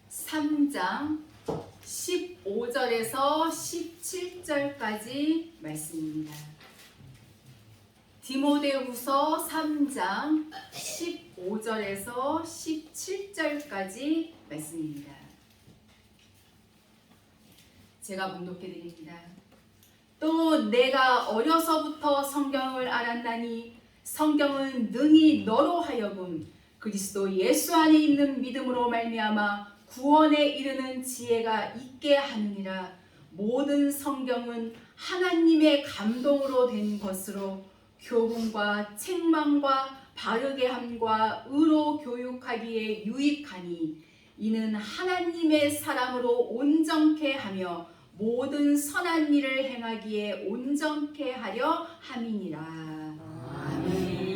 3장 15절에서 17절까지 말씀입니다. 디모데후서 3장 15절에서 17절까지 말씀입니다. 제가 봉독해 드립니다. 또 내가 어려서부터 성경을 알았나니 성경은 능히 너로 하여금 그리스도 예수 안에 있는 믿음으로 말미암아 구원에 이르는 지혜가 있게 하느니라. 모든 성경은 하나님의 감동으로 된 것으로 교훈과 책망과 바르게 함과 의로 교육하기에 유익하니 이는 하나님의 사람으로 온전케 하며 모든 선한 일을 행하기에 온전케 하려 함이니라. 아멘.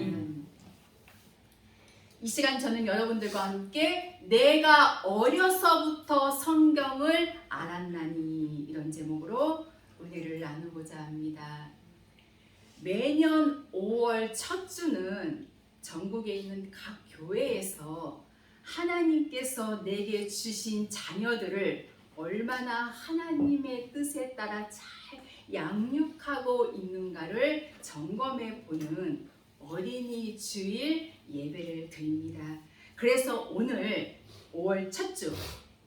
이 시간 저는 여러분들과 함께 내가 어려서부터 성경을 알았나니 이런 제목으로 은혜를 나누고자 합니다. 매년 5월 첫 주는 전국에 있는 각 교회에서 하나님께서 내게 주신 자녀들을 얼마나 하나님의 뜻에 따라 잘 양육하고 있는가를 점검해 보는 어린이 주일 예배를 드립니다. 그래서 오늘 5월 첫 주,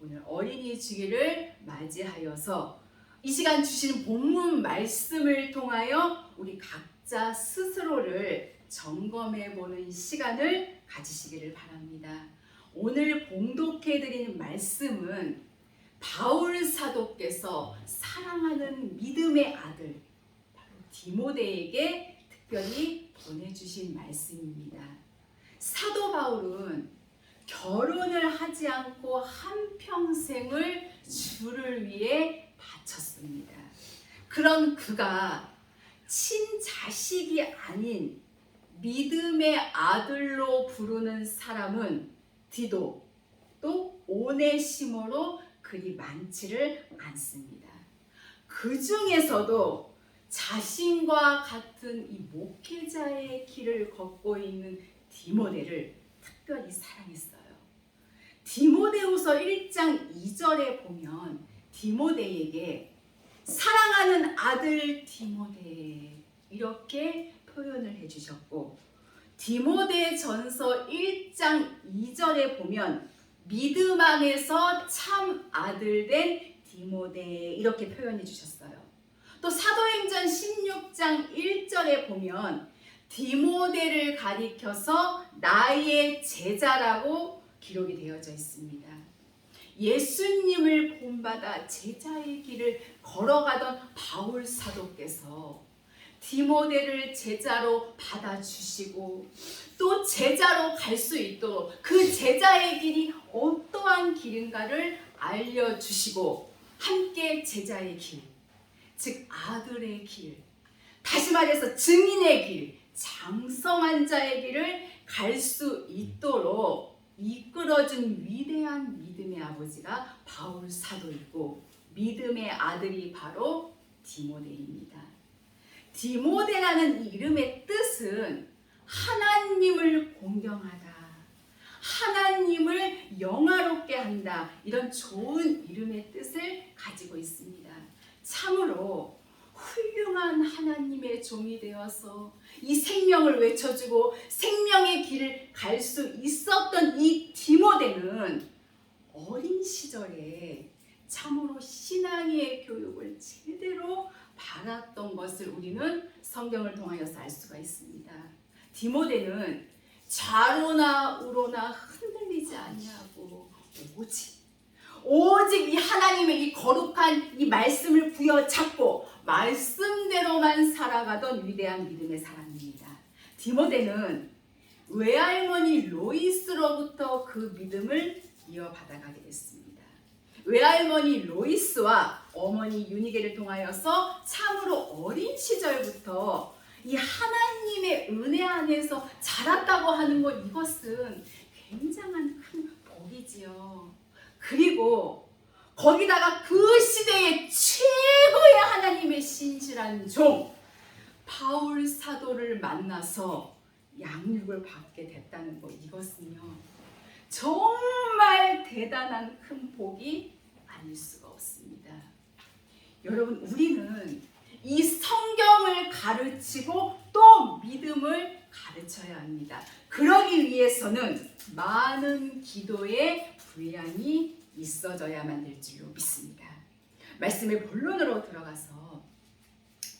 오늘 어린이 주일을 맞이하여서 이 시간 주신 본문 말씀을 통하여 우리 각자 스스로를 점검해 보는 시간을 가지시기를 바랍니다. 오늘 봉독해드린 말씀은 바울 사도께서 사랑하는 믿음의 아들 바로 디모데에게 특별히 보내주신 말씀입니다. 사도 바울은 결혼을 하지 않고 한평생을 주를 위해 바쳤습니다. 그런 그가 친자식이 아닌 믿음의 아들로 부르는 사람은 디도 또 오네시모로 그리 많지를 않습니다. 그 중에서도 자신과 같은 이 목회자의 길을 걷고 있는 디모데를 특별히 사랑했어요. 디모데후서 1장 2절에 보면 디모데에게 사랑하는 아들 디모데 이렇게 표현을 해주셨고, 디모데전서 1장 2절에 보면 믿음 안에서 참 아들 된 디모데 이렇게 표현해 주셨어요. 또 사도행전 16장 1절에 보면 디모데를 가리켜서 나의 제자라고 기록이 되어져 있습니다. 예수님을 본받아 제자의 길을 걸어가던 바울 사도께서 디모데를 제자로 받아주시고 또 제자로 갈 수 있도록 그 제자의 길이 어떠한 길인가를 알려주시고 함께 제자의 길, 즉 아들의 길, 다시 말해서 증인의 길, 장성한 자의 길을 갈 수 있도록 이끌어준 위대한 믿음의 아버지가 바울 사도이고 믿음의 아들이 바로 디모데입니다. 디모데라는 이 이름의 뜻은 하나님을 공경하다, 하나님을 영화롭게 한다, 이런 좋은 이름의 뜻을 가지고 있습니다. 참으로 훌륭한 하나님의 종이 되어서 이 생명을 외쳐주고 생명의 길을 갈 수 있었던 이 디모데는 어린 시절에 참으로 신앙의 교육을 제대로 받았던 것을 우리는 성경을 통하여서 알 수가 있습니다. 디모데는 좌로나 우로나 흔들리지 아니하고 오직 이 하나님의 이 거룩한 이 말씀을 부여잡고 말씀대로만 살아가던 위대한 믿음의 사람입니다. 디모데는 외할머니 로이스로부터 그 믿음을 이어받아가게 됐습니다. 외할머니 로이스와 어머니 유니게를 통하여서 참으로 어린 시절부터 이 하나님의 은혜 안에서 자랐다고 하는 것, 이것은 굉장한 큰 복이지요. 그리고 거기다가 그 시대의 최고의 하나님의 신실한 종 바울 사도를 만나서 양육을 받게 됐다는 것, 이것은요 정말 대단한 큰 복이 아닐 수가 없습니다. 여러분, 우리는 이 성경을 가르치고 또 믿음을 가르쳐야 합니다. 그러기 위해서는 많은 기도의 분량이 있어져야만 될 줄로 믿습니다. 말씀의 본론으로 들어가서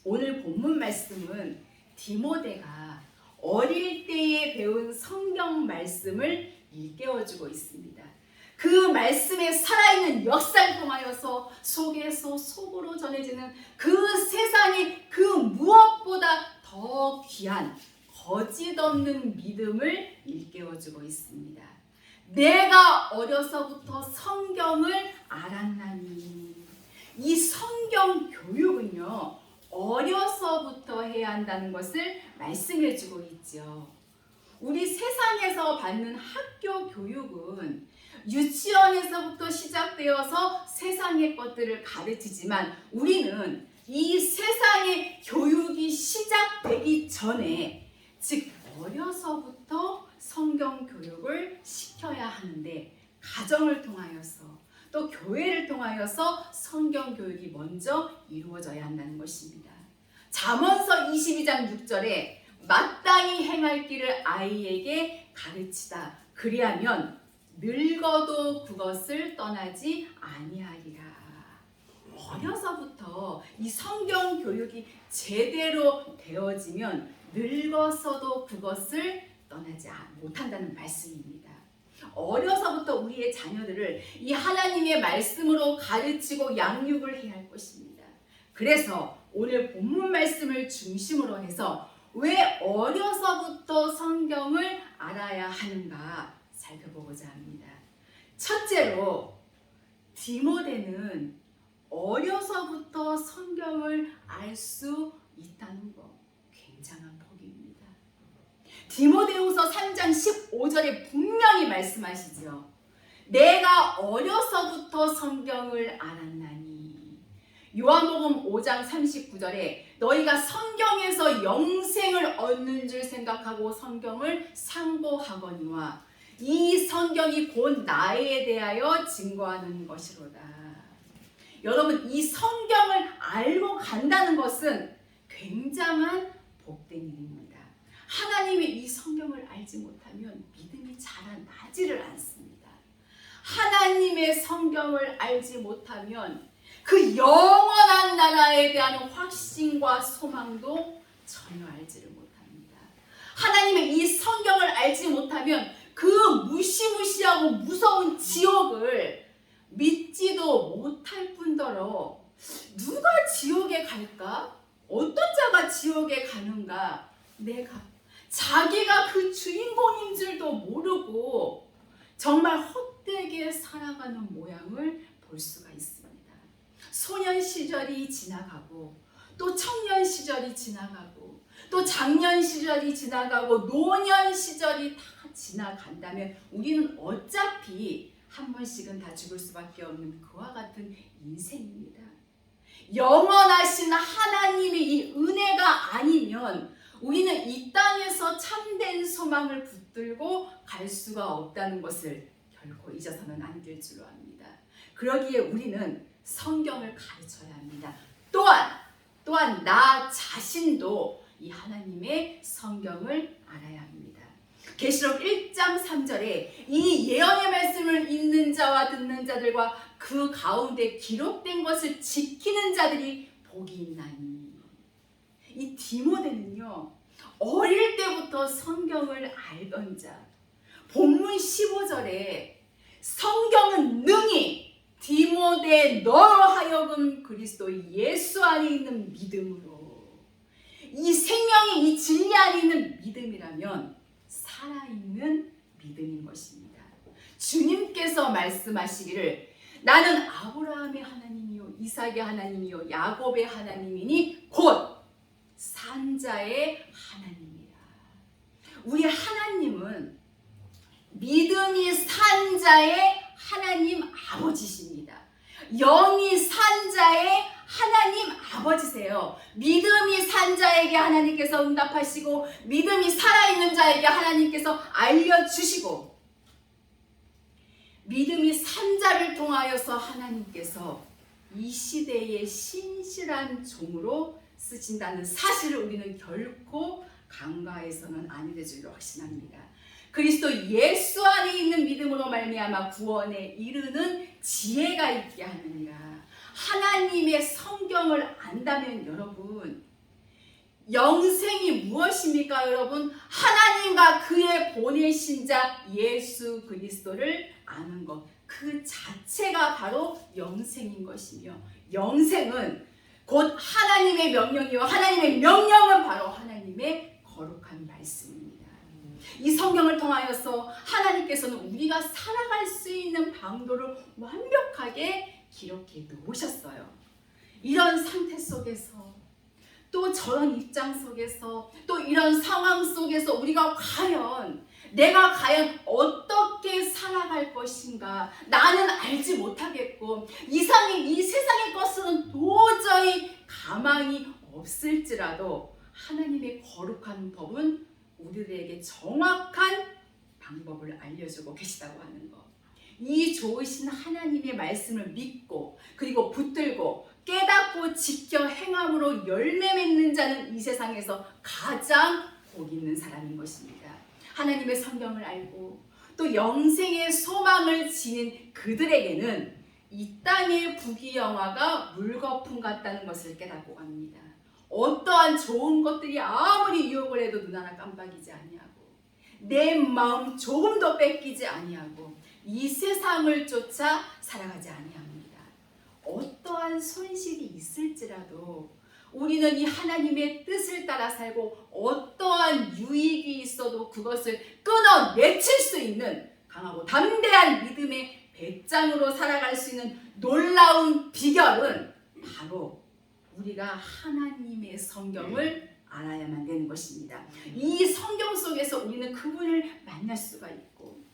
오늘 본문 말씀은 디모데가 어릴 때에 배운 성경 말씀을 일깨워주고 있습니다. 그 말씀에 살아있는 역사를 통하여서 속에서 속으로 전해지는 그 세상의 그 무엇보다 더 귀한 거짓 없는 믿음을 일깨워주고 있습니다. 내가 어려서부터 성경을 알았나니. 이 성경 교육은요, 어려서부터 해야 한다는 것을 말씀해주고 있죠. 우리 세상에서 받는 학교 교육은 유치원에서부터 시작되어서 세상의 것들을 가르치지만 우리는 이 세상의 교육이 시작되기 전에, 즉 어려서부터 성경 교육을 시켜야 하는데, 가정을 통하여서 또 교회를 통하여서 성경 교육이 먼저 이루어져야 한다는 것입니다. 잠언서 22장 6절에 마땅히 행할 길을 아이에게 가르치다. 그리하면 늙어도 그것을 떠나지 아니하리라. 어려서부터 이 성경 교육이 제대로 되어지면 늙어서도 그것을 떠나지 못한다는 말씀입니다. 어려서부터 우리의 자녀들을 이 하나님의 말씀으로 가르치고 양육을 해야 할 것입니다. 그래서 오늘 본문 말씀을 중심으로 해서 왜 어려서부터 성경을 알아야 하는가 살펴보고자 합니다. 첫째로, 디모데는 어려서부터 성경을 알 수 있다는 것, 굉장한 복입니다. 디모데후서 3장 15절에 분명히 말씀하시죠. 내가 어려서부터 성경을 알았나니. 요한복음 5장 39절에 너희가 성경에서 영생을 얻는 줄 생각하고 성경을 상고하거니와 이 성경이 곧 나에 대하여 증거하는 것이로다. 여러분, 이 성경을 알고 간다는 것은 굉장한 복된 일입니다. 하나님의 이 성경을 알지 못하면 믿음이 자라나지를 않습니다. 하나님의 성경을 알지 못하면 그 영원한 나라에 대한 확신과 소망도 전혀 알지를 못합니다. 하나님의 이 성경을 알지 못하면 그 무시무시하고 무서운 지옥을 믿지도 못할 뿐더러 누가 지옥에 갈까? 어떤 자가 지옥에 가는가? 자기가 그 주인공인 줄도 모르고 정말 헛되게 살아가는 모양을 볼 수가 있습니다. 소년 시절이 지나가고 또 청년 시절이 지나가고 또 장년 시절이 지나가고 노년 시절이 다 지나간다면 우리는 어차피 한 번씩은 다 죽을 수밖에 없는 그와 같은 인생입니다. 영원하신 하나님의 이 은혜가 아니면 우리는 이 땅에서 참된 소망을 붙들고 갈 수가 없다는 것을 결코 잊어서는 안 될 줄로 압니다. 그러기에 우리는 성경을 가르쳐야 합니다. 또한 나 자신도 이 하나님의 성경을 알아야 합니다. 계시록 1장 3절에 이 예언의 말씀을 읽는 자와 듣는 자들과 그 가운데 기록된 것을 지키는 자들이 복이 있나니. 이 디모데는요, 어릴 때부터 성경을 알던 자. 본문 15절에 성경은 능히 디모데 너로 하여금 그리스도 예수 안에 있는 믿음으로, 이 생명이 이 진리 안에 있는 믿음이라면 살아있는 믿음인 것입니다. 주님께서 말씀하시기를 나는 아브라함의 하나님이요 이삭의 하나님이요 야곱의 하나님이니 곧 산자의 하나님이라. 우리 하나님은 믿음이 산 자의 하나님 아버지십니다. 영이 산 자의 하나님 아버지세요. 믿음이 산 자에게 하나님께서 응답하시고 믿음이 살아있는 자에게 하나님께서 알려주시고 믿음이 산자를 통하여서 하나님께서 이 시대의 신실한 종으로 쓰신다는 사실을 우리는 결코 간과해서는 안 될 줄로 확신합니다. 그리스도 예수 안에 있는 믿음으로 말미암아 구원에 이르는 지혜가 있게 하느니라. 하나님의 성경을 안다면 여러분, 영생이 무엇입니까? 여러분, 하나님과 그의 보내신 자 예수 그리스도를 아는 것, 그 자체가 바로 영생인 것이며, 영생은 곧 하나님의 명령이요 하나님의 명령은 바로 하나님의 거룩한 말씀입니다. 이 성경을 통하여서 하나님께서는 우리가 살아갈 수 있는 방도를 완벽하게 기록해 놓으셨어요. 이런 상태 속에서, 또 저런 입장 속에서, 또 이런 상황 속에서 내가 과연 어떻게 살아갈 것인가 나는 알지 못하겠고, 이 세상의 것은 도저히 가망이 없을지라도 하나님의 거룩한 법은 우리들에게 정확한 방법을 알려주고 계시다고 하는 것. 이 좋으신 하나님의 말씀을 믿고, 그리고 붙들고 깨닫고 지켜 행함으로 열매 맺는 자는 이 세상에서 가장 복 있는 사람인 것입니다. 하나님의 성경을 알고 또 영생의 소망을 지닌 그들에게는 이 땅의 부귀영화가 물거품 같다는 것을 깨닫고 갑니다. 어떠한 좋은 것들이 아무리 유혹을 해도 눈 하나 깜빡이지 아니하고, 내 마음 조금도 뺏기지 아니하고, 이 세상을 쫓아 살아가지 아니합니다. 어떠한 손실이 있을지라도 우리는 이 하나님의 뜻을 따라 살고, 어떠한 유익이 있어도 그것을 끊어내칠 수 있는 강하고 담대한 믿음의 배짱으로 살아갈 수 있는 놀라운 비결은 바로 우리가 하나님의 성경을 알아야만 되는 것입니다. 이 성경 속에서 우리는 그분을 만날 수가 있고,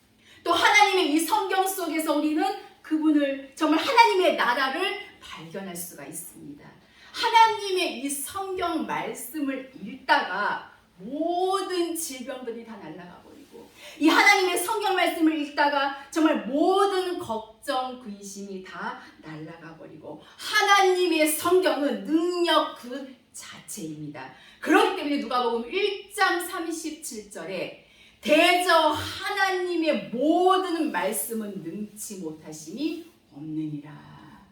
또 하나님의 이 성경 속에서 우리는 그분을, 정말 하나님의 나라를 발견할 수가 있습니다. 하나님의 이 성경 말씀을 읽다가 모든 질병들이 다 날아가 버리고, 이 하나님의 성경 말씀을 읽다가 정말 모든 걱정, 근심이 다 날아가 버리고, 하나님의 성경은 능력 그 자체입니다. 그렇기 때문에 누가복음 1장 37절에 대저 하나님의 모든 말씀은 능치 못하심이 없느니라.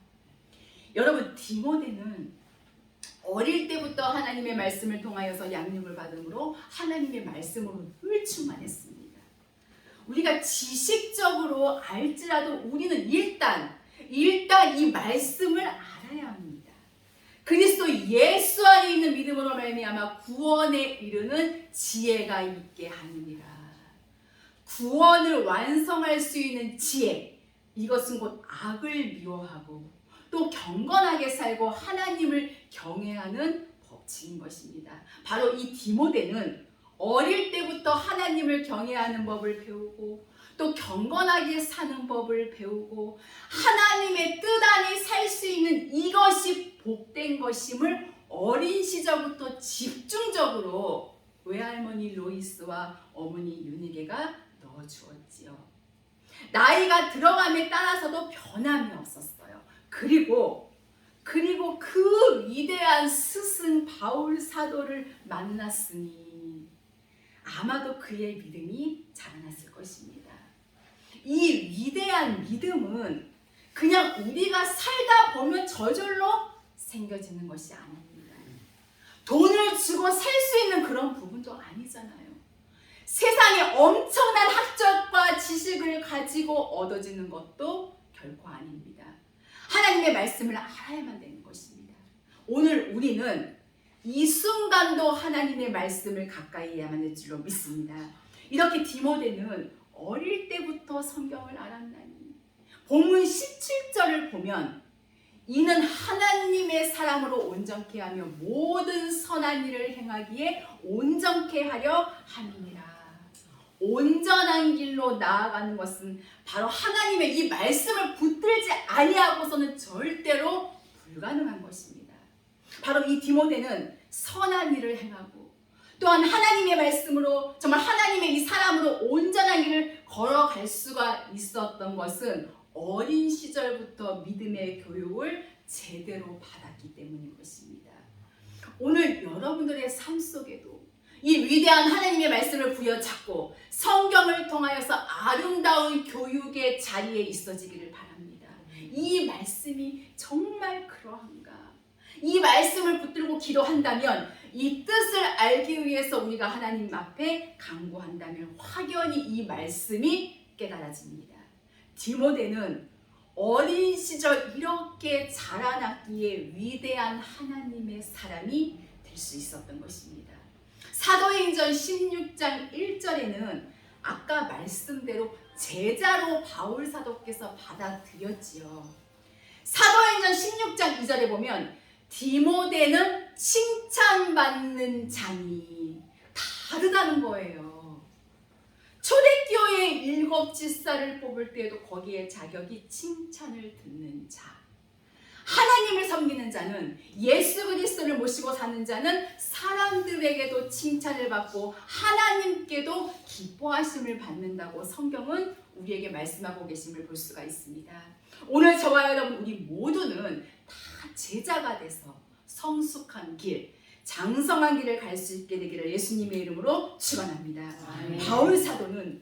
여러분, 디모데는 어릴 때부터 하나님의 말씀을 통하여서 양육을 받음으로 하나님의 말씀으로 늘 충만했습니다. 우리가 지식적으로 알지라도 우리는 일단 이 말씀을 알아야 합니다. 그리스도 예수 안에 있는 믿음으로 말미암아 구원에 이르는 지혜가 있게 하느니라. 구원을 완성할 수 있는 지혜, 이것은 곧 악을 미워하고 또 경건하게 살고 하나님을 경외하는 법칙인 것입니다. 바로 이 디모데는 어릴 때부터 하나님을 경외하는 법을 배우고, 또 경건하게 사는 법을 배우고, 하나님의 뜻 안에 살 수 있는 이것이 복된 것임을 어린 시절부터 집중적으로 외할머니 로이스와 어머니 유니게가 넣어주었지요. 나이가 들어감에 따라서도 변함이 없었어요. 그리고 그 위대한 스승 바울 사도를 만났으니 아마도 그의 믿음이 자라났을 것입니다. 이 위대한 믿음은 그냥 우리가 살다 보면 저절로 생겨지는 것이 아닙니다. 돈을 주고 살 수 있는 그런 부분도 아니잖아요. 세상에 엄청난 학적과 지식을 가지고 얻어지는 것도 결코 아닙니다. 하나님의 말씀을 알아야만 되는 것입니다. 오늘 우리는 이 순간도 하나님의 말씀을 가까이 해야만 될 줄로 믿습니다. 이렇게 디모데는 어릴 때부터 성경을 알았나니, 본문 17절을 보면 이는 하나님의 사람으로 온전케 하며 모든 선한 일을 행하기에 온전케 하려 함이니라. 온전한 길로 나아가는 것은 바로 하나님의 이 말씀을 붙들지 아니하고서는 절대로 불가능한 것입니다. 바로 이 디모데는 선한 일을 행하고 또한 하나님의 말씀으로 정말 하나님의 이 사람으로 온전한 길을 걸어갈 수가 있었던 것은 어린 시절부터 믿음의 교육을 제대로 받았기 때문인 것입니다. 오늘 여러분들의 삶 속에도 이 위대한 하나님의 말씀을 부여잡고 성경을 통하여서 아름다운 교육의 자리에 있어지기를 바랍니다. 이 말씀이 정말 그러한가? 이 말씀을 붙들고 기도한다면, 이 뜻을 알기 위해서 우리가 하나님 앞에 간구한다면 확연히 이 말씀이 깨달아집니다. 디모데는 어린 시절 이렇게 자라났기에 위대한 하나님의 사람이 될 수 있었던 것입니다. 사도행전 16장 1절에는 아까 말씀대로 제자로 바울 사도께서 받아들였지요. 사도행전 16장 2절에 보면 디모데는 칭찬받는 자니, 다르다는 거예요. 초대교회 7 집사를 뽑을 때에도 거기에 자격이 칭찬을 듣는 자, 하나님을 섬기는 자는, 예수 그리스도를 모시고 사는 자는 사람들에게도 칭찬을 받고 하나님께도 기뻐하심을 받는다고 성경은 우리에게 말씀하고 계심을 볼 수가 있습니다. 오늘 저와 여러분 우리 모두는 다 제자가 돼서 성숙한 길, 장성한 길을 갈 수 있게 되기를 예수님의 이름으로 축원합니다. 바울 사도는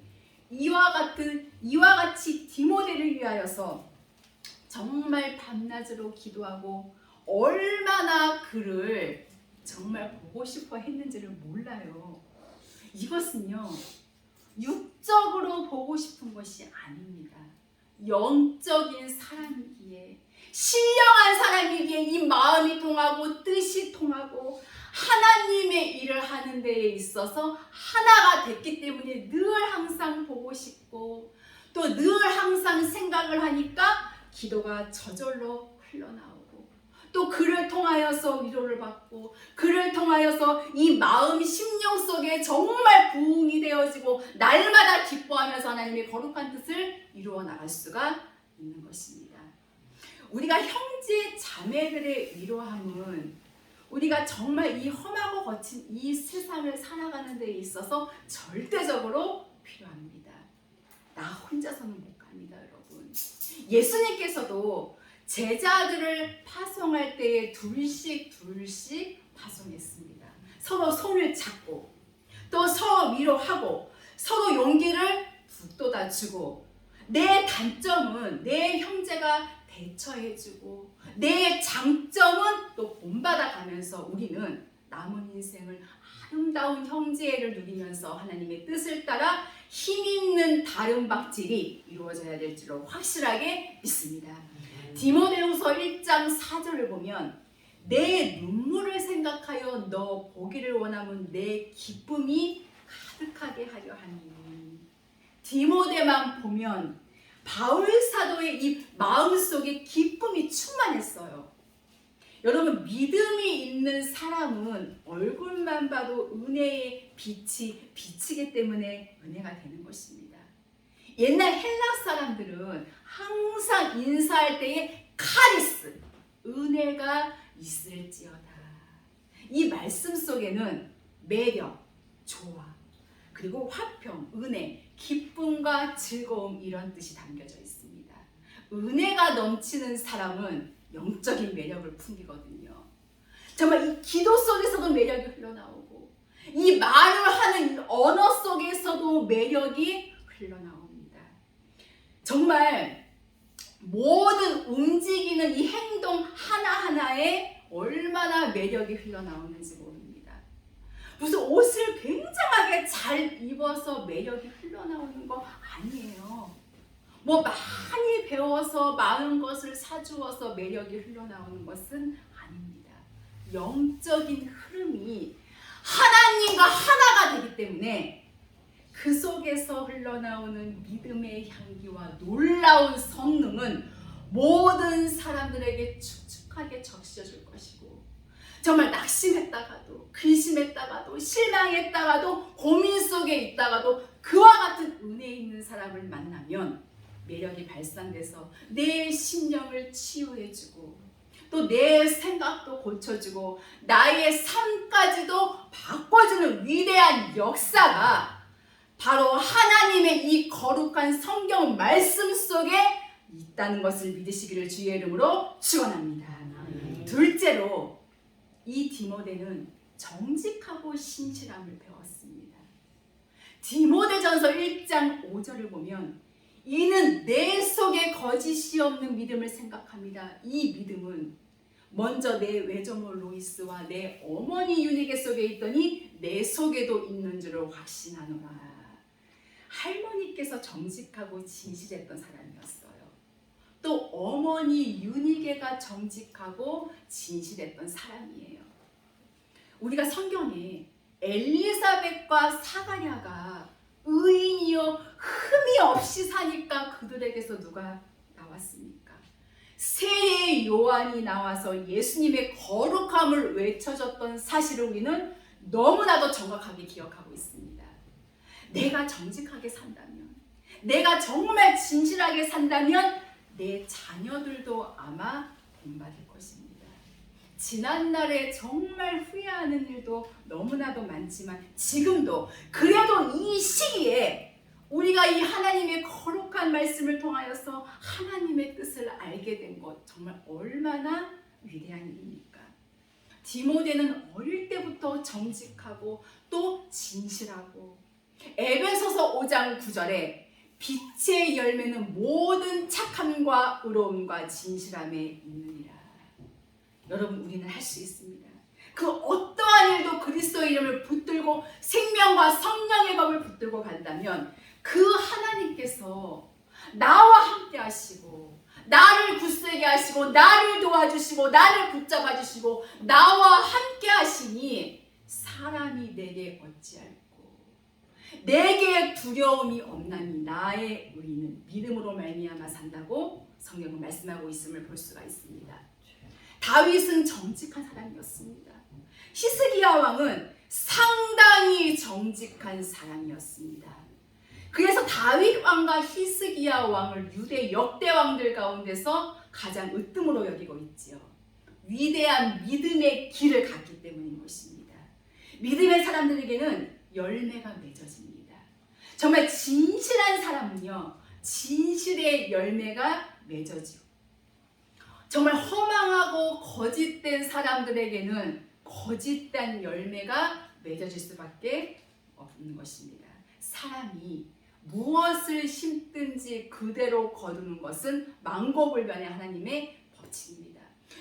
이와 같이 디모데를 위하여서 정말 밤낮으로 기도하고 얼마나 그를 정말 보고 싶어 했는지를 몰라요. 이것은요, 육적으로 보고 싶은 것이 아닙니다. 영적인 사람이기에, 신령한 사람이기에 이 마음이 통하고 뜻이 통하고 하나님의 일을 하는 데에 있어서 하나가 됐기 때문에 늘 항상 보고 싶고, 또 늘 항상 생각을 하니까 기도가 저절로 흘러나오고, 또 그를 통하여서 위로를 받고, 그를 통하여서 이 마음 심령 속에 정말 부흥이 되어지고 날마다 기뻐하면서 하나님의 거룩한 뜻을 이루어 나갈 수가 있는 것입니다. 우리가 형제 자매들의 위로함은 우리가 정말 이 험하고 거친 이 세상을 살아가는 데 있어서 절대적으로 필요합니다. 나 혼자서는 못 갑니다, 여러분. 예수님께서도 제자들을 파송할 때에 둘씩 파송했습니다. 서로 손을 잡고, 또 서로 위로하고, 서로 용기를 북돋아주고, 내 단점은 내 형제가 대처해주고, 내 장점은 또 본받아가면서 우리는 남은 인생을 아름다운 형제를 누리면서 하나님의 뜻을 따라 힘있는 다름박질이 이루어져야 될 줄로 확실하게 믿습니다. 디모데후서 1장 4절을 보면 내 눈물을 생각하여 너 보기를 원하면 내 기쁨이 가득하게 하려 하니. 디모데만 보면 바울 사도의 이 마음속에 기쁨이 충만했어요. 여러분, 믿음이 있는 사람은 얼굴만 봐도 은혜의 빛이 비치기 때문에 은혜가 되는 것입니다. 옛날 헬라 사람들은 항상 인사할 때에 카리스, 은혜가 있을지어다. 이 말씀 속에는 매력, 조화, 그리고 화평, 은혜, 기쁨과 즐거움, 이런 뜻이 담겨져 있습니다. 은혜가 넘치는 사람은 영적인 매력을 풍기거든요. 정말 이 기도 속에서도 매력이 흘러나오고, 이 말을 하는 언어 속에서도 매력이 흘러나옵니다. 정말 모든 움직이는 이 행동 하나하나에 얼마나 매력이 흘러나오는지 모릅니다. 무슨 옷을 굉장하게 잘 입어서 매력이 흘러나오는 거 아니에요. 뭐 많이 배워서 많은 것을 사주어서 매력이 흘러나오는 것은 아닙니다. 영적인 흐름이 하나님과 하나가 되기 때문에 그 속에서 흘러나오는 믿음의 향기와 놀라운 성능은 모든 사람들에게 축축하게 적셔줄 것이고, 정말 낙심했다가도, 근심했다가도, 실망했다가도, 고민 속에 있다가도 그와 같은 은혜 있는 사람을 만나면 매력이 발산돼서 내 심령을 치유해주고, 또 내 생각도 고쳐주고 나의 삶까지도 바꿔주는 위대한 역사가 바로 하나님의 이 거룩한 성경 말씀 속에 있다는 것을 믿으시기를 주의 이름으로 축원합니다. 둘째로 이 디모데는 정직하고 신실함을 배웠습니다. 디모데전서 1장 5절을 보면 이는 내 속에 거짓이 없는 믿음을 생각합니다. 이 믿음은 먼저 내 외조모 로이스와 내 어머니 유니게 속에 있더니 내 속에도 있는 줄을 확신하노라. 할머니께서 정직하고 진실했던 사람이었어요. 또 어머니 유니게가 정직하고 진실했던 사람이에요. 우리가 성경에 엘리사벳과 사가랴가 의인이요 흠이 없이 사니까 그들에게서 누가 나왔습니까? 세례 요한이 나와서 예수님의 거룩함을 외쳐줬던 사실을 우리는 너무나도 정확하게 기억하고 있습니다. 내가 정직하게 산다면, 내가 정말 진실하게 산다면 내 자녀들도 아마 본받을 것입니다. 지난날에 정말 후회하는 일도 너무나도 많지만 지금도 그래도 이 시기에 우리가 이 하나님의 거룩한 말씀을 통하여서 하나님의 뜻을 알게 된 것 정말 얼마나 위대한 일입니까? 디모데는 어릴 때부터 정직하고 또 진실하고 에베소서 5장 9절에 빛의 열매는 모든 착함과 의로움과 진실함에 있느니라. 여러분 우리는 할 수 있습니다. 그 어떠한 일도 그리스도의 이름을 붙들고 생명과 성령의 법을 붙들고 간다면 그 하나님께서 나와 함께 하시고 나를 굳세게 하시고 나를 도와주시고 나를 붙잡아 주시고 나와 함께 하시니 사람이 내게 어찌할꼬. 내게 두려움이 없나니 나의 의인은 믿음으로 말미암아 산다고 성경은 말씀하고 있음을 볼 수가 있습니다. 다윗은 정직한 사람이었습니다. 히스기야 왕은 상당히 정직한 사람이었습니다. 그래서 다윗 왕과 히스기야 왕을 유대 역대 왕들 가운데서 가장 으뜸으로 여기고 있지요. 위대한 믿음의 길을 갔기 때문인 것입니다. 믿음의 사람들에게는 열매가 맺어집니다. 정말 진실한 사람은요, 진실의 열매가 맺어지고 정말 허망하고 거짓된 사람들에게는 거짓된 열매가 맺어질 수밖에 없는 것입니다. 사람이 무엇을 심든지 그대로 거두는 것은 망고불변의 하나님의 법칙입니다.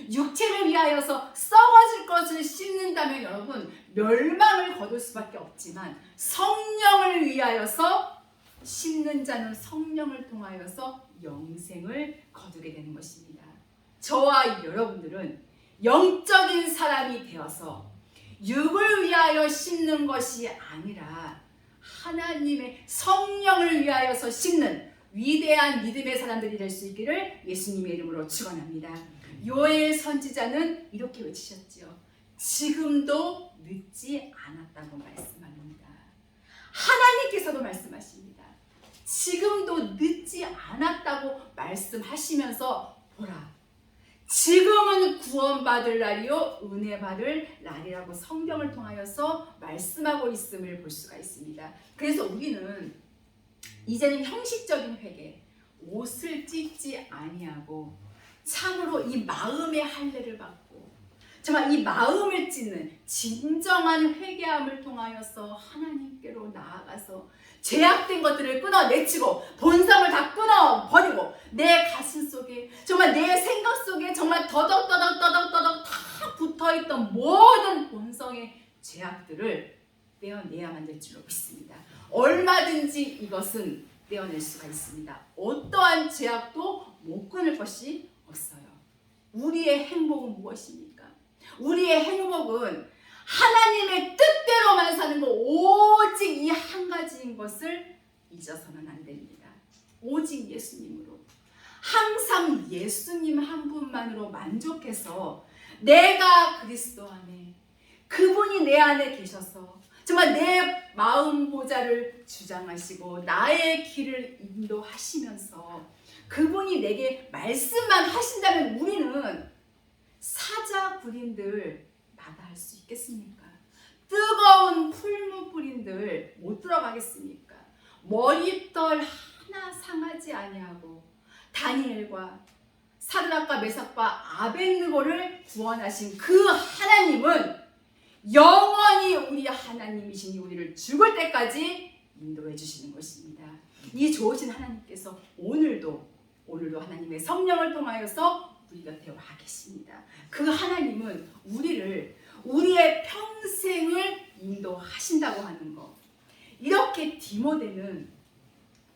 육체를 위하여서 썩어질 것을 심는다면 여러분 멸망을 거둘 수밖에 없지만 성령을 위하여서 심는 자는 성령을 통하여서 영생을 거두게 되는 것입니다. 저와 여러분들은 영적인 사람이 되어서 육을 위하여 심는 것이 아니라 하나님의 성령을 위하여서 심는 위대한 믿음의 사람들이 될 수 있기를 예수님의 이름으로 축원합니다. 요엘 선지자는 이렇게 외치셨지요. 지금도 늦지 않았다고 말씀합니다. 하나님께서도 말씀하십니다. 지금도 늦지 않았다고 말씀하시면서 보라, 지금은 구원받을 날이요 은혜 받을 날이라고 성경을 통하여서 말씀하고 있음을 볼 수가 있습니다. 그래서 우리는 이제는 형식적인 회개, 옷을 찢지 아니하고 참으로 이 마음의 할례를 받고 정말 이 마음을 찢는 진정한 회개함을 통하여서 하나님께로 나아가서 죄악된 것들을 끊어내치고 본성을 다 끊어버리고 내 가슴 속에 정말 내 생각 속에 정말 더덕더덕 다 붙어있던 모든 본성의 죄악들을 떼어내야만 될 줄로 믿습니다. 얼마든지 이것은 떼어낼 수가 있습니다. 어떠한 죄악도 못 끊을 것이 없어요. 우리의 행복은 무엇입니까? 우리의 행복은 하나님의 뜻대로만 사는 것, 오직 이 한 가지인 것을 잊어서는 안 됩니다. 오직 예수님으로, 항상 예수님 한 분만으로 만족해서 내가 그리스도 안에, 그분이 내 안에 계셔서 정말 내 마음 보좌를 주장하시고 나의 길을 인도하시면서 그분이 내게 말씀만 하신다면 우리는 사자굴인들 마다할 수 있겠습니까? 뜨거운 풀무불인들 못 들어가겠습니까? 머리털 하나 상하지 아니하고 다니엘과 사드락과 메삭과 아벳느고를 구원하신 그 하나님은 영원히 우리 하나님이시니 우리를 죽을 때까지 인도해 주시는 것입니다. 이 좋으신 하나님께서 오늘도 하나님의 성령을 통하여서 우리 곁에 와 계십니다. 그 하나님은 우리의 평생을 인도하신다고 하는 것. 이렇게 디모데는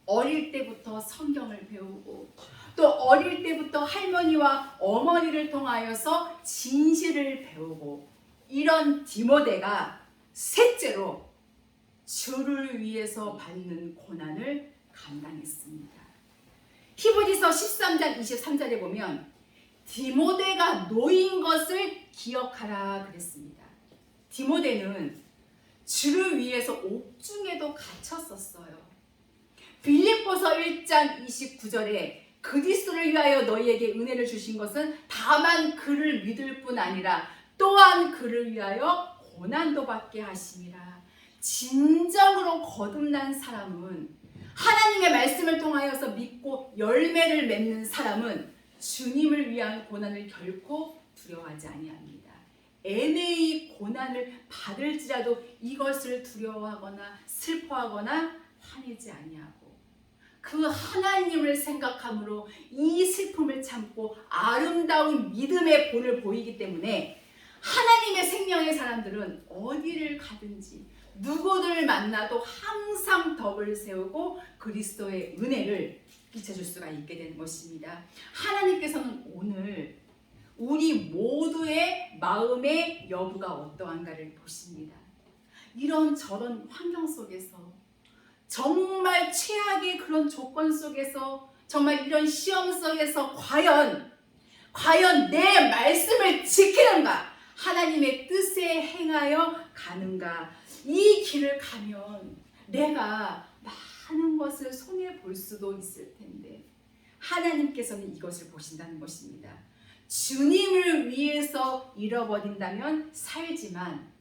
어릴 때부터 성경을 배우고 또 어릴 때부터 할머니와 어머니를 통하여서 진실을 배우고 이런 디모데가 셋째로 주를 위해서 받는 고난을 감당했습니다. 히브리서 13장 23절에 보면 디모데가 놓인 것을 기억하라 그랬습니다. 디모데는 주를 위해서 옥중에도 갇혔었어요. 빌립보서 1장 29절에 그리스도를 위하여 너희에게 은혜를 주신 것은 다만 그를 믿을 뿐 아니라 또한 그를 위하여 고난도 받게 하심이라. 진정으로 거듭난 사람은 하나님의 말씀을 통하여서 믿고 열매를 맺는 사람은 주님을 위한 고난을 결코 두려워하지 아니합니다. 애매히 고난을 받을지라도 이것을 두려워하거나 슬퍼하거나 화내지 아니하고 그 하나님을 생각함으로 이 슬픔을 참고 아름다운 믿음의 본을 보이기 때문에 하나님의 생명의 사람들은 어디를 가든지 누구를 만나도 항상 덕을 세우고 그리스도의 은혜를 비춰줄 수가 있게 되는 것입니다. 하나님께서는 오늘 우리 모두의 마음의 여부가 어떠한가를 보십니다. 이런 저런 환경 속에서 정말 최악의 그런 조건 속에서 정말 이런 시험 속에서 과연 내 말씀을 지키는가? 하나님의 뜻에 행하여 가는가? 이 길을 가면 내가 많은 것을 손해볼 수도 있을 텐데 하나님께서는 이것을 보신다는 것입니다. 주님을 위해서 잃어버린다면 살지만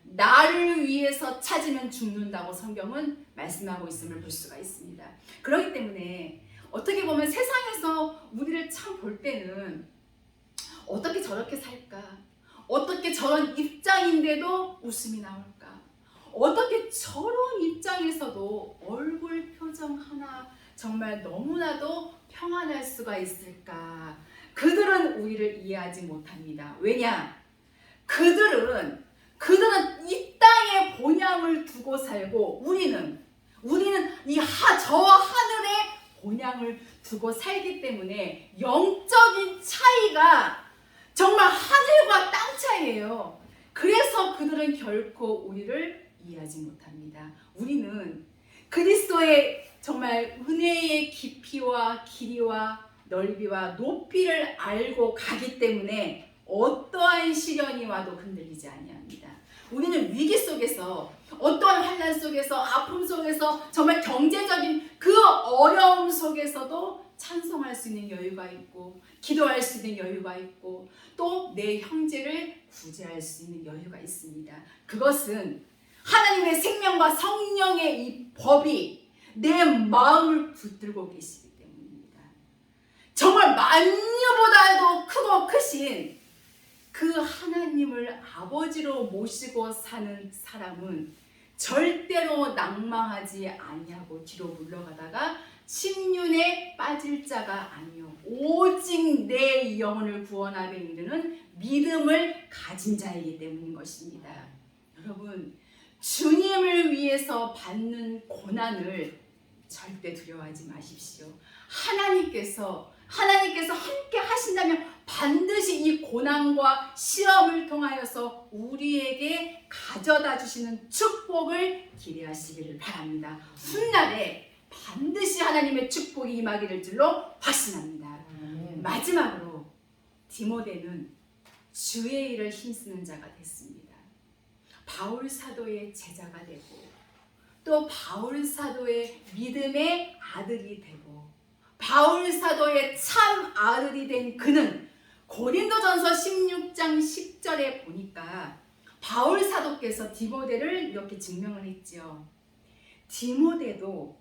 나를 위해서 찾으면 죽는다고 성경은 말씀하고 있음을 볼 수가 있습니다. 그렇기 때문에 어떻게 보면 세상에서 우리를 참 볼 때는 어떻게 저렇게 살까? 어떻게 저런 입장인데도 웃음이 나올까? 어떻게 저런 입장에서도 얼굴 표정 하나 정말 너무나도 평안할 수가 있을까? 그들은 우리를 이해하지 못합니다. 왜냐? 그들은 이 땅의 본향을 두고 살고 우리는 저 하늘의 본향을 두고 살기 때문에 영적인 차이가 정말 하늘과 땅 차이예요. 그래서 그들은 결코 우리를 이해하지 못합니다. 우리는 그리스도의 정말 은혜의 깊이와 길이와 넓이와 높이를 알고 가기 때문에 어떠한 시련이 와도 흔들리지 아니합니다. 우리는 위기 속에서 어떠한 환난 속에서 아픔 속에서 정말 경제적인 그 어려움 속에서도 찬송할 수 있는 여유가 있고 기도할 수 있는 여유가 있고 또 내 형제를 구제할 수 있는 여유가 있습니다. 그것은 하나님의 생명과 성령의 이 법이 내 마음을 붙들고 계시기 때문입니다. 정말 만유보다도 크고 크신 그 하나님을 아버지로 모시고 사는 사람은 절대로 낭망하지 아니하고 뒤로 물러가다가 침륜에 빠질 자가 아니요 오직 내 영혼을 구원하게 이르는 믿음을 가진 자이기 때문인 것입니다. 여러분, 주님을 위해서 받는 고난을 절대 두려워하지 마십시오. 하나님께서 함께 하신다면 반드시 이 고난과 시험을 통하여서 우리에게 가져다 주시는 축복을 기대하시기를 바랍니다. 훗날에 반드시 하나님의 축복이 임하기를 줄로 확신합니다. 마지막으로 디모데는 주의 일을 힘쓰는 자가 됐습니다. 바울 사도의 제자가 되고 또 바울 사도의 믿음의 아들이 되고 바울 사도의 참 아들이 된 그는 고린도전서 16장 10절에 보니까 바울 사도께서 디모데를 이렇게 증명을 했지요. 디모데도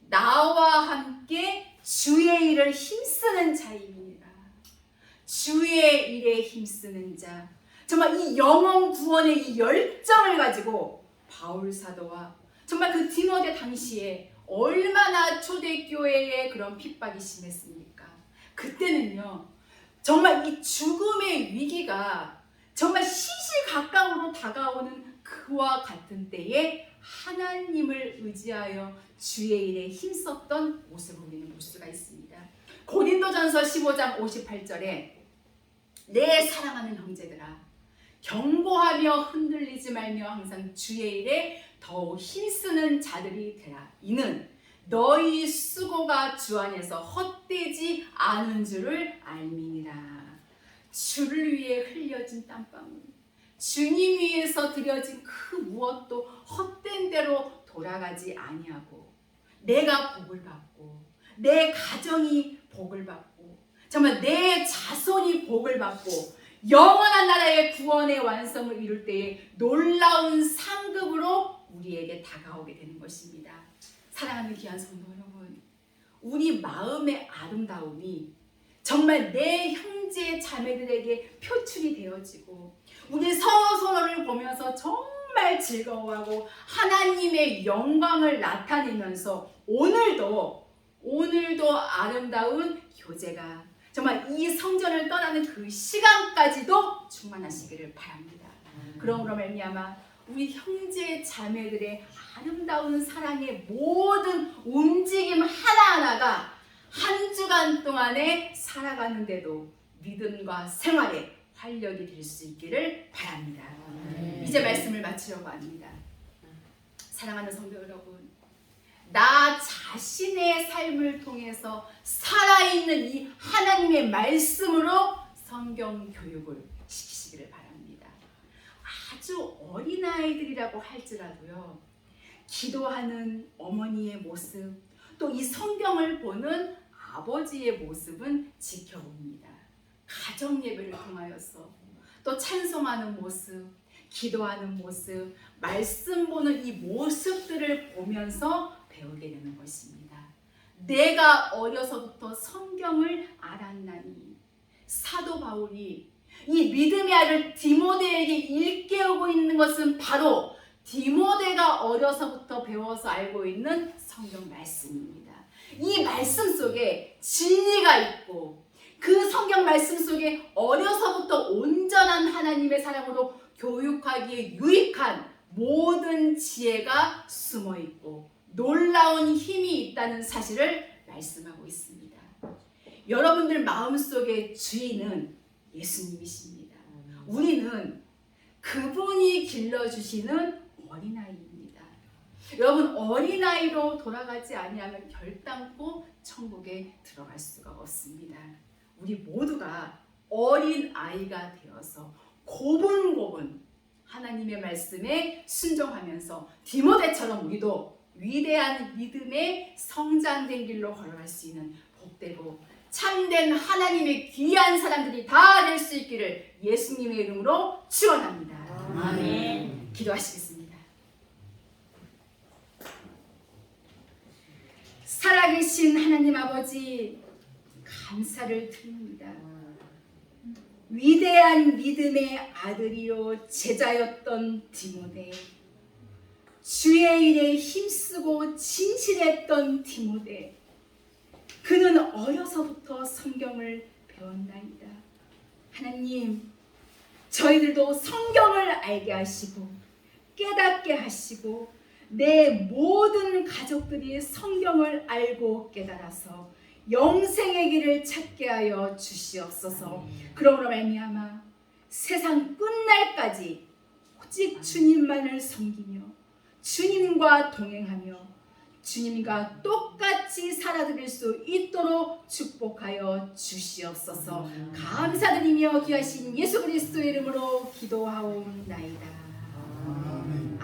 나와 함께 주의 일을 힘쓰는 자입니다. 주의 일에 힘쓰는 자. 정말 이 영혼 구원의 이 열정을 가지고 바울 사도와 정말 그 디모데 당시에 얼마나 초대교회의 그런 핍박이 심했습니까? 그때는요, 정말 이 죽음의 위기가 정말 시시각각으로 다가오는 그와 같은 때에 하나님을 의지하여 주의 일에 힘썼던 모습을 우리는 볼 수가 있습니다. 고린도전서 15장 58절에 내 사랑하는 형제들아, 경고하며 흔들리지 말며 항상 주의 일에 더욱 힘쓰는 자들이 되라. 이는 너희 수고가 주 안에서 헛되지 않은 줄을 알미니라. 주를 위해 흘려진 땀방울, 주님 위해서 드려진 그 무엇도 헛된 대로 돌아가지 아니하고 내가 복을 받고 내 가정이 복을 받고 정말 내 자손이 복을 받고 영원한 나라의 구원의 완성을 이룰 때에 놀라운 상급으로 우리에게 다가오게 되는 것입니다. 사랑하는 귀한 성도 여러분, 우리 마음의 아름다움이 정말 내 형제 자매들에게 표출이 되어지고 우리 서로서로를 보면서 정말 즐거워하고 하나님의 영광을 나타내면서 오늘도 아름다운 교제가 정말 이 성전을 떠나는 그 시간까지도 충만하시기를 바랍니다. 그러므로 말미암아 우리 형제 자매들의 아름다운 사랑의 모든 움직임 하나하나가 한 주간 동안에 살아가는데도 믿음과 생활에 활력이 될 수 있기를 바랍니다. 이제 말씀을 마치려고 합니다. 사랑하는 성도 여러분, 나 자신의 삶을 통해서 살아있는 이 하나님의 말씀으로 성경 교육을 시키시기를 바랍니다. 아주 어린아이들이라고 할지라도요, 기도하는 어머니의 모습, 또 이 성경을 보는 아버지의 모습은 지켜봅니다. 가정 예배를 통하여서 또 찬송하는 모습, 기도하는 모습, 말씀 보는 이 모습들을 보면서 배우게 되는 것입니다. 내가 어려서부터 성경을 알았나니, 사도 바울이 이 믿음의 아들 디모데에게 일깨우고 있는 것은 바로 디모데가 어려서부터 배워서 알고 있는 성경 말씀입니다. 이 말씀 속에 진리가 있고 그 성경 말씀 속에 어려서부터 온전한 하나님의 사랑으로 교육하기에 유익한 모든 지혜가 숨어 있고 놀라운 힘이 있다는 사실을 말씀하고 있습니다. 여러분들 마음속의 주인은 예수님이십니다. 우리는 그분이 길러주시는 어린아이입니다. 여러분, 어린아이로 돌아가지 아니하면 결단코 천국에 들어갈 수가 없습니다. 우리 모두가 어린아이가 되어서 고분고분 하나님의 말씀에 순종하면서 디모데처럼 우리도 위대한 믿음의 성장된 길로 걸어갈 수 있는 복되고 참된 하나님의 귀한 사람들이 다 될 수 있기를 예수님의 이름으로 축원합니다. 아멘. 기도하시겠습니다. 살아계신 하나님 아버지, 감사를 드립니다. 위대한 믿음의 아들이요 제자였던 디모데, 주의 일에 힘쓰고 진실했던 디모데, 그는 어려서부터 성경을 배웠나이다. 하나님, 저희들도 성경을 알게 하시고 깨닫게 하시고 내 모든 가족들이 성경을 알고 깨달아서 영생의 길을 찾게 하여 주시옵소서. 그러므로 말미암아 세상 끝날까지 오직 주님만을 섬기며 주님과 동행하며 주님과 똑같이 살아드릴 수 있도록 축복하여 주시옵소서. 감사드리며 귀하신 예수 그리스도의 이름으로 기도하옵나이다. 아멘.